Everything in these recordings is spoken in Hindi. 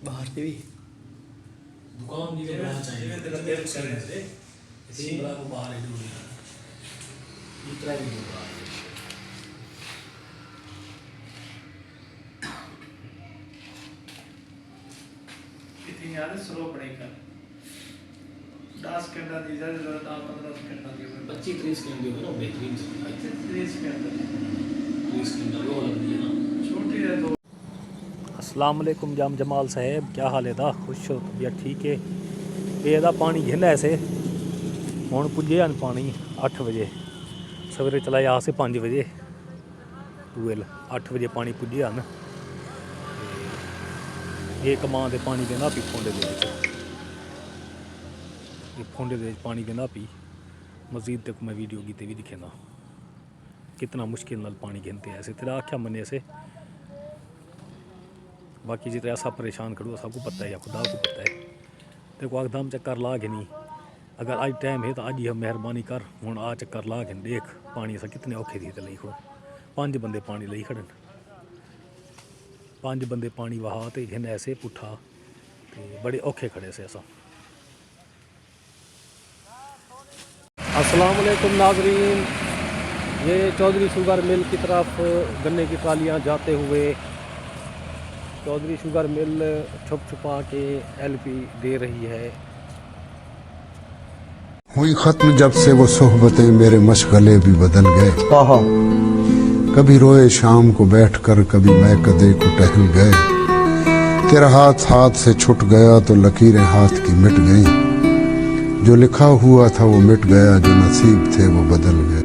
बाहर से भी दुकान नहीं करना चाहिए तेरा तेल करने से इसी बड़ा को बाहर ही दूर इतना भी दूर आ इतनी याद स्लो पड़ेगा 10 घंटा दी जाए जरूरत आप 15 घंटा दी 25-30 घंटे हो ना बेहतरीन से 30 घंटे 30 घंटे वो लगती है ना छोटी है तो। अस्सलाम वालेकुम जाम जमाल साहब, क्या हाल है? खुश हो? तबीयत ठीक है? ये पानी घिंदा ऐसे हूँ पुजे हैं पानी 8 बजे सवेरे चला यहाँ से 5 बजे टूएल 8 बजे पानी पुजे हैं। एक मां दे पानी देना पी फोंडे दे पानी देना पी मजीद तक मैं वीडियो की भी दिखेना कितना मुश्किल नाल पानी गिनते हैं ऐसे तेरा आख्या मने से। बाकी जितने ऐसा परेशान करो सबको पता है या खुदा को पता है। देखो एकदम चक्कर ला गिनी अगर आज टाइम है तो आज ही हम मेहरबानी कर हूँ आ चक्कर ला गिन देख पानी असा कितने औखे थी लई खड़ो 5 बंदे पानी लई खड़न 5 बंदे पानी वहा तो घिन ऐसे पुठा तो बड़े औखे खड़े से ऐसा। अस्सलाम वालेकुम नाजरीन, ये चौधरी शुगर मिल की तरफ गन्ने की ट्रालियाँ जाते हुए चौधरी शुगर मिल छुप छुपा के एलपी दे रही है। हुई खत्म जब से वो सोहबतें मेरे मशगले भी बदल गए। कभी रोए शाम को बैठकर कभी मैं कदे को टहल गए। तेरा हाथ हाथ से छूट गया तो लकीरें हाथ की मिट गईं। जो लिखा हुआ था वो मिट गया, जो नसीब थे वो बदल गए।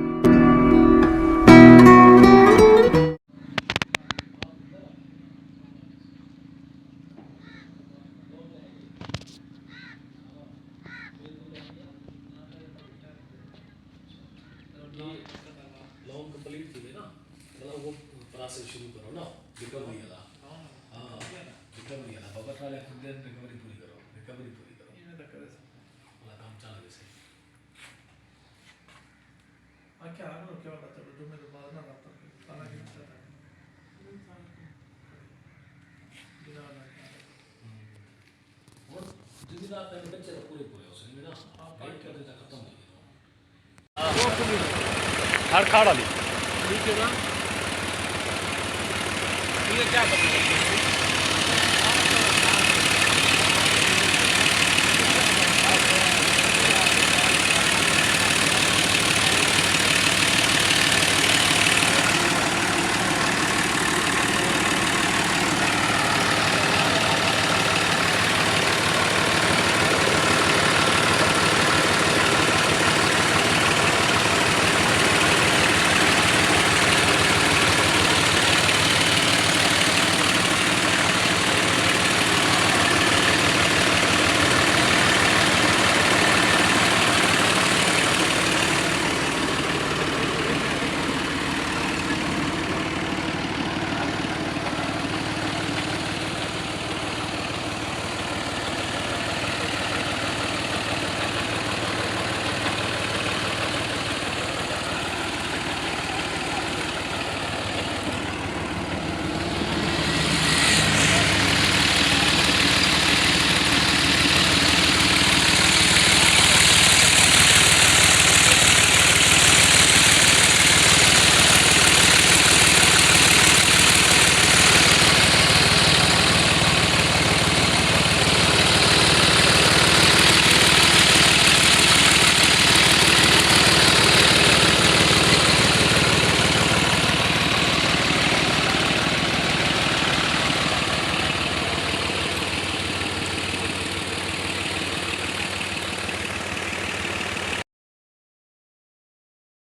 लोन कंप्लीट थी ना मतलब वो प्रोसेस शुरू करो ना रिकवरी वाला। हाँ रिकवरी वाला बाबा ट्राले खुद दिन रिकवरी पूरी करो ये तो करे वाला काम चला वैसे आ क्या आ क्या बात है जो मैं तो बात ना करता ताला के चलता है बिना ना और जिंदगी रात में बच्चे तो पूरे उसमें ना फाइट करते तक खत्म हो गया। खाड़ा ली ठीक है ना ये क्या